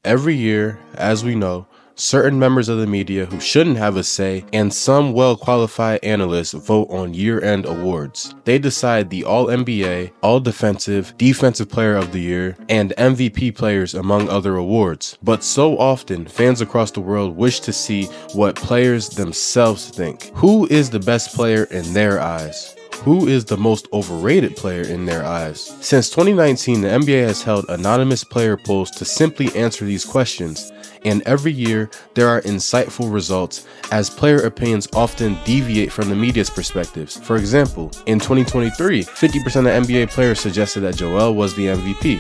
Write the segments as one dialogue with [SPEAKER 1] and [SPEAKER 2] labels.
[SPEAKER 1] Every year, as we know, certain members of the media who shouldn't have a say and some well-qualified analysts vote on year-end awards. They decide the All-NBA, All-Defensive, Defensive Player of the Year, and MVP players among other awards. But so often, fans across the world wish to see what players themselves think. Who is the best player in their eyes? Who is the most overrated player in their eyes? Since 2019, the NBA has held anonymous player polls to simply answer these questions, and every year there are insightful results as player opinions often deviate from the media's perspectives. For example, in 2023, 50% of NBA players suggested that Joel was the MVP.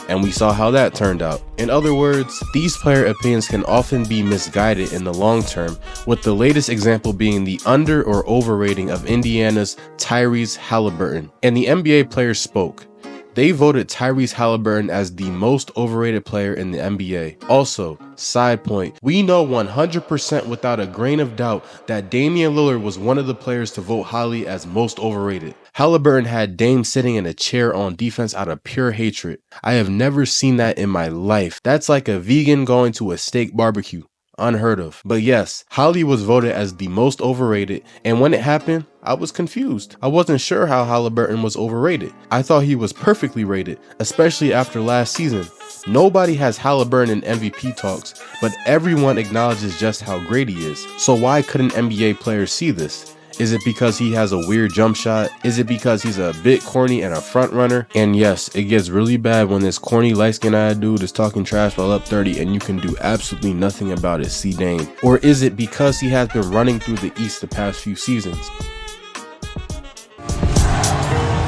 [SPEAKER 1] And we saw how that turned out. In other words, these player opinions can often be misguided in the long term, with the latest example being the under or overrating of Indiana's Tyrese Haliburton. And the NBA players spoke. They voted Tyrese Haliburton as the most overrated player in the NBA. Also, side point, we know 100% without a grain of doubt that Damian Lillard was one of the players to vote highly as most overrated. Haliburton had Dame sitting in a chair on defense out of pure hatred. I have never seen that in my life. That's like a vegan going to a steak barbecue. Unheard of. But yes, Holly was voted as the most overrated, and when it happened, I was confused. I wasn't sure how Haliburton was overrated. I thought he was perfectly rated, especially after last season. Nobody has Haliburton in MVP talks, but everyone acknowledges just how great he is. So why couldn't NBA players see this? Is it because he has a weird jump shot? Is it because he's a bit corny and a front runner? And yes, it gets really bad when this corny light-skinned dude is talking trash while up 30 and you can do absolutely nothing about it, see Dame. Or is it because he has been running through the East the past few seasons?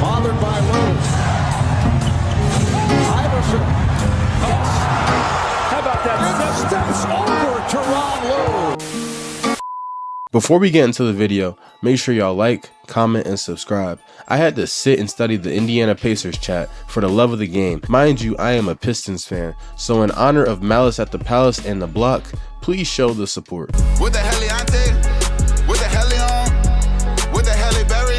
[SPEAKER 2] Bothered by Lewis. Iverson. How about that? Steps over to Ron Lewis.
[SPEAKER 1] Before we get into the video, make sure y'all like, comment, and subscribe. I had to sit and study the Indiana Pacers chat for the love of the game. Mind you, I am a Pistons fan, so in honor of Malice at the Palace and the Block, please show the support.
[SPEAKER 3] With the Heliante, with the Helion, with the Heliberry,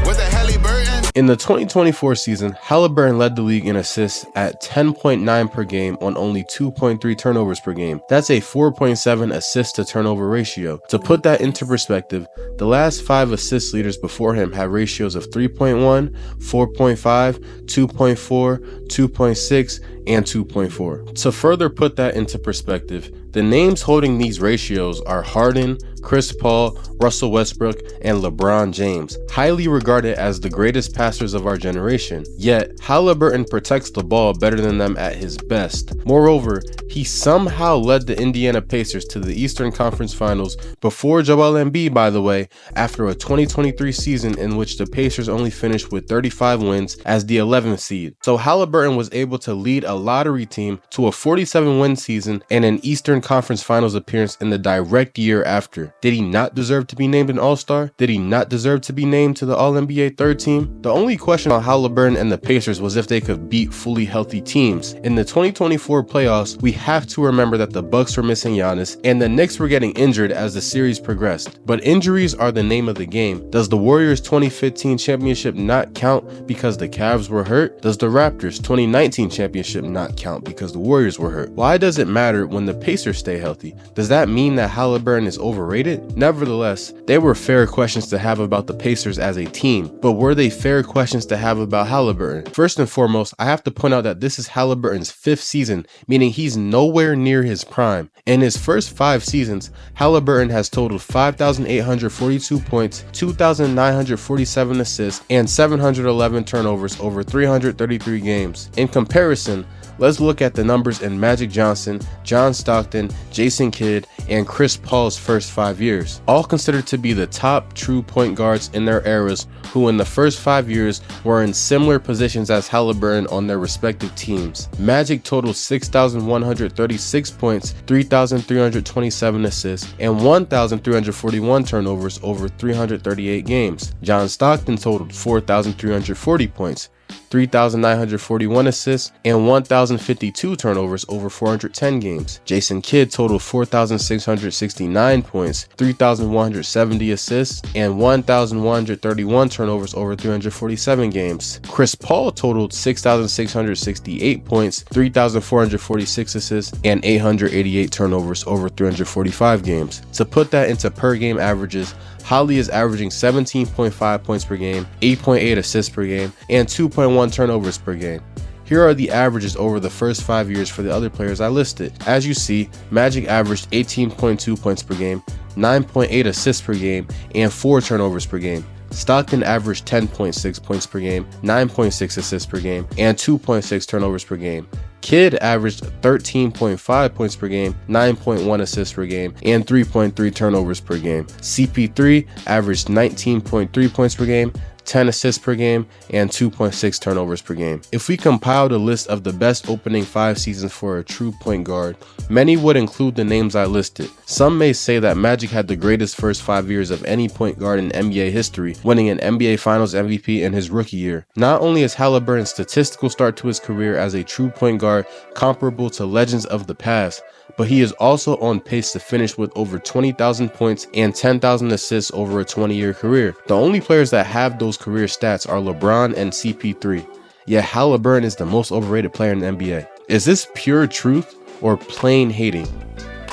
[SPEAKER 3] with the Haliburton.
[SPEAKER 1] In the 2024 season, Haliburton led the league in assists at 10.9 per game on only 2.3 turnovers per game. That's a 4.7 assist to turnover ratio. To put that into perspective, the last 5 assist leaders before him had ratios of 3.1, 4.5, 2.4, 2.6, and 2.4. To further put that into perspective, the names holding these ratios are Harden, Chris Paul, Russell Westbrook, and LeBron James, highly regarded as the greatest passers of our generation. Yet, Haliburton protects the ball better than them at his best. Moreover, he somehow led the Indiana Pacers to the Eastern Conference Finals before Joel Embiid, by the way, after a 2023 season in which the Pacers only finished with 35 wins as the 11th seed. So Haliburton was able to lead a lottery team to a 47-win season and an Eastern Conference Finals appearance in the direct year after. Did he not deserve to be named an All-Star? Did he not deserve to be named to the All-NBA third team? The only question on Haliburton and the Pacers was if they could beat fully healthy teams. In the 2024 playoffs, we have to remember that the Bucks were missing Giannis and the Knicks were getting injured as the series progressed. But injuries are the name of the game. Does the Warriors 2015 championship not count because the Cavs were hurt? Does the Raptors 2019 championship not count because the Warriors were hurt? Why does it matter when the Pacers stay healthy? Does that mean that Haliburton is overrated? Nevertheless, they were fair questions to have about the Pacers as a team, but were they fair questions to have about Haliburton? First and foremost, I have to point out that this is Haliburton's 5th season, meaning he's nowhere near his prime. In his first 5 seasons, Haliburton has totaled 5,842 points, 2,947 assists, and 711 turnovers over 333 games. In comparison, let's look at the numbers in Magic Johnson, John Stockton, Jason Kidd, and Chris Paul's first 5 years, all considered to be the top true point guards in their eras who in the first 5 years were in similar positions as Haliburton on their respective teams. Magic totaled 6,136 points, 3,327 assists, and 1,341 turnovers over 338 games. John Stockton totaled 4,340 points, 3,941 assists, and 1,052 turnovers over 410 games. Jason Kidd totaled 4,669 points, 3,170 assists, and 1,131 turnovers over 347 games. Chris Paul totaled 6,668 points, 3,446 assists, and 888 turnovers over 345 games. To put that into per game averages, Holly is averaging 17.5 points per game, 8.8 assists per game, and 2.1 turnovers per game. Here are the averages over the first 5 years for the other players I listed. As you see, Magic averaged 18.2 points per game, 9.8 assists per game, and 4 turnovers per game. Stockton averaged 10.6 points per game, 9.6 assists per game, and 2.6 turnovers per game. Kidd averaged 13.5 points per game, 9.1 assists per game, and 3.3 turnovers per game. CP3 averaged 19.3 points per game, 10 assists per game, and 2.6 turnovers per game. If we compiled a list of the best opening 5 seasons for a true point guard, many would include the names I listed. Some may say that Magic had the greatest first 5 years of any point guard in NBA history, winning an NBA Finals MVP in his rookie year. Not only is Haliburton's statistical start to his career as a true point guard comparable to legends of the past, but he is also on pace to finish with over 20,000 points and 10,000 assists over a 20-year career. The only players that have those career stats are LeBron and CP3, yet Haliburton is the most overrated player in the NBA. Is this pure truth or plain hating?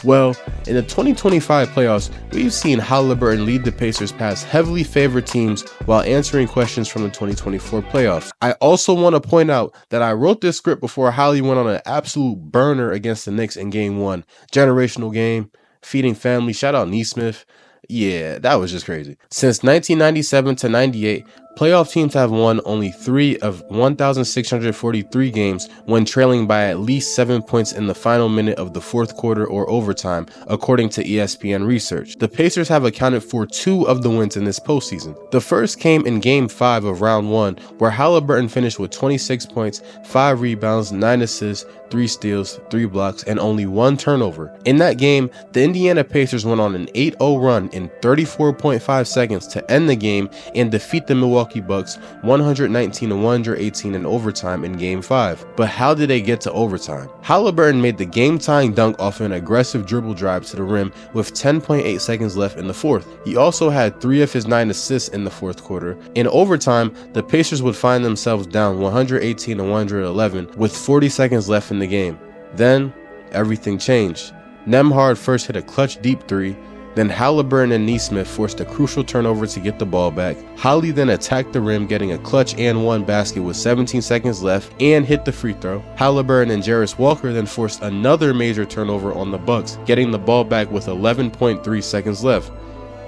[SPEAKER 1] Well, in the 2025 playoffs, we've seen Haliburton lead the Pacers past heavily favored teams while answering questions from the 2024 playoffs. I also want to point out that I wrote this script before Holly went on an absolute burner against the Knicks in Game 1. Generational game, feeding family, shout out Neesmith. Yeah, that was just crazy. Since 1997 to 98, playoff teams have won only 3 of 1,643 games when trailing by at least 7 points in the final minute of the fourth quarter or overtime, according to ESPN research. The Pacers have accounted for 2 of the wins in this postseason. The first came in Game 5 of Round 1, where Haliburton finished with 26 points, 5 rebounds, 9 assists, 3 steals, 3 blocks, and only 1 turnover. In that game, the Indiana Pacers went on an 8-0 run in 34.5 seconds to end the game and defeat the Milwaukee Bucks 119-118 in overtime in Game 5. But how did they get to overtime? Haliburton made the game-tying dunk off an aggressive dribble drive to the rim with 10.8 seconds left in the fourth. He also had 3 of his 9 assists in the fourth quarter. In overtime, the Pacers would find themselves down 118-111 with 40 seconds left in the game. Then, everything changed. Nembhard first hit a clutch deep 3, then Haliburton and Neesmith forced a crucial turnover to get the ball back. Holly then attacked the rim, getting a clutch and 1 basket with 17 seconds left and hit the free throw. Haliburton and Jarris Walker then forced another major turnover on the Bucks, getting the ball back with 11.3 seconds left.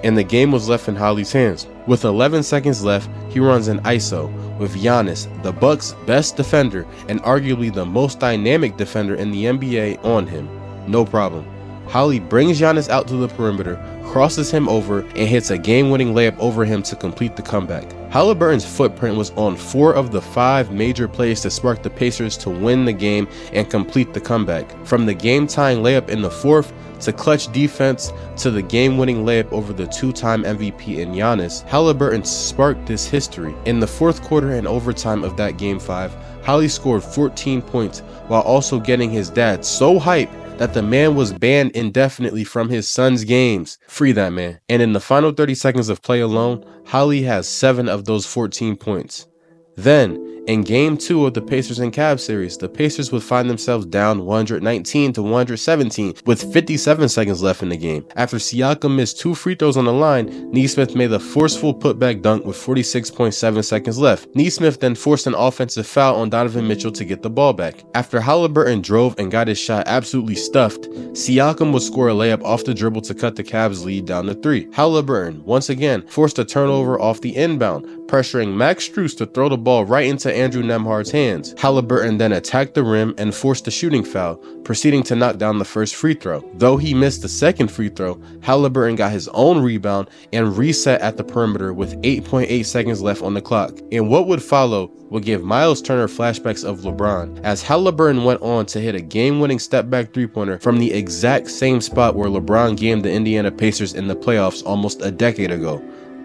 [SPEAKER 1] And the game was left in Holly's hands. With 11 seconds left, he runs an ISO with Giannis, the Bucks' best defender and arguably the most dynamic defender in the NBA, on him. No problem. Holly brings Giannis out to the perimeter, crosses him over, and hits a game-winning layup over him to complete the comeback. Haliburton's footprint was on 4 of the 5 major plays to spark the Pacers to win the game and complete the comeback. From the game-tying layup in the fourth, to clutch defense, to the game-winning layup over the 2-time MVP in Giannis, Haliburton sparked this history. In the fourth quarter and overtime of that Game 5, Holly scored 14 points while also getting his dad so hyped that the man was banned indefinitely from his son's games. Free that man. And in the final 30 seconds of play alone, Holly has 7 of those 14 points. Then, in Game 2 of the Pacers and Cavs series, the Pacers would find themselves down 119-117 with 57 seconds left in the game. After Siakam missed 2 free throws on the line, Neesmith made a forceful putback dunk with 46.7 seconds left. Neesmith then forced an offensive foul on Donovan Mitchell to get the ball back. After Haliburton drove and got his shot absolutely stuffed, Siakam would score a layup off the dribble to cut the Cavs' lead down to 3. Haliburton, once again, forced a turnover off the inbound, pressuring Max Strus to throw the ball right into Andrew Nembhard's hands. Haliburton then attacked the rim and forced a shooting foul, proceeding to knock down the first free throw. Though he missed the second free throw, Haliburton got his own rebound and reset at the perimeter with 8.8 seconds left on the clock. And what would follow would give Miles Turner flashbacks of LeBron, as Haliburton went on to hit a game-winning step-back three-pointer from the exact same spot where LeBron gamed the Indiana Pacers in the playoffs almost a decade ago.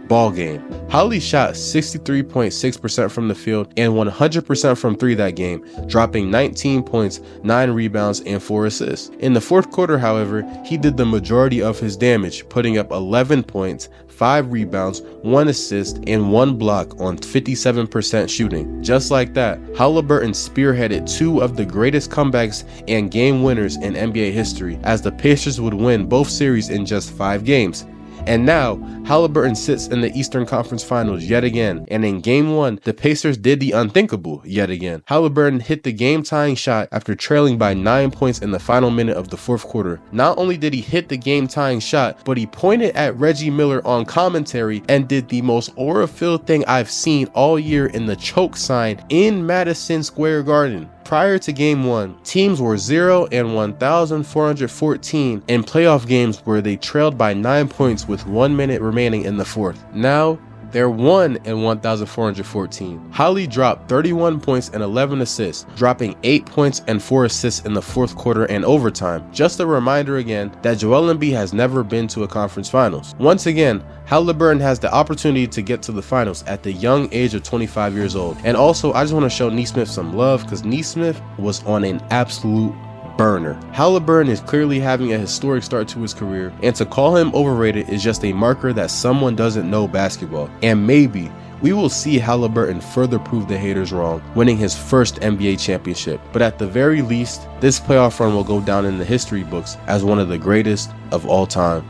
[SPEAKER 1] ball game. Holly shot 63.6% from the field and 100% from 3 that game, dropping 19 points, 9 rebounds, and 4 assists. In the fourth quarter, however, he did the majority of his damage, putting up 11 points, 5 rebounds, 1 assist, and 1 block on 57% shooting. Just like that, Haliburton spearheaded 2 of the greatest comebacks and game winners in NBA history, as the Pacers would win both series in just 5 games. And now, Haliburton sits in the Eastern Conference Finals yet again, and in Game 1, the Pacers did the unthinkable yet again. Haliburton hit the game-tying shot after trailing by 9 points in the final minute of the fourth quarter. Not only did he hit the game-tying shot, but he pointed at Reggie Miller on commentary and did the most aura-filled thing I've seen all year in the choke sign in Madison Square Garden. Prior to Game 1, teams were 0 and 1,414 in playoff games where they trailed by 9 points with 1 minute remaining in the fourth. Now, they're 1 and 1,414. Holly dropped 31 points and 11 assists, dropping 8 points and 4 assists in the fourth quarter and overtime. Just a reminder again that Joel Embiid has never been to a conference finals. Once again, Haliburton has the opportunity to get to the finals at the young age of 25 years old. And also, I just want to show Nesmith some love because Nesmith was on an absolute burner. Haliburton is clearly having a historic start to his career, and to call him overrated is just a marker that someone doesn't know basketball. And maybe we will see Haliburton further prove the haters wrong, winning his first NBA championship. But at the very least, this playoff run will go down in the history books as one of the greatest of all time.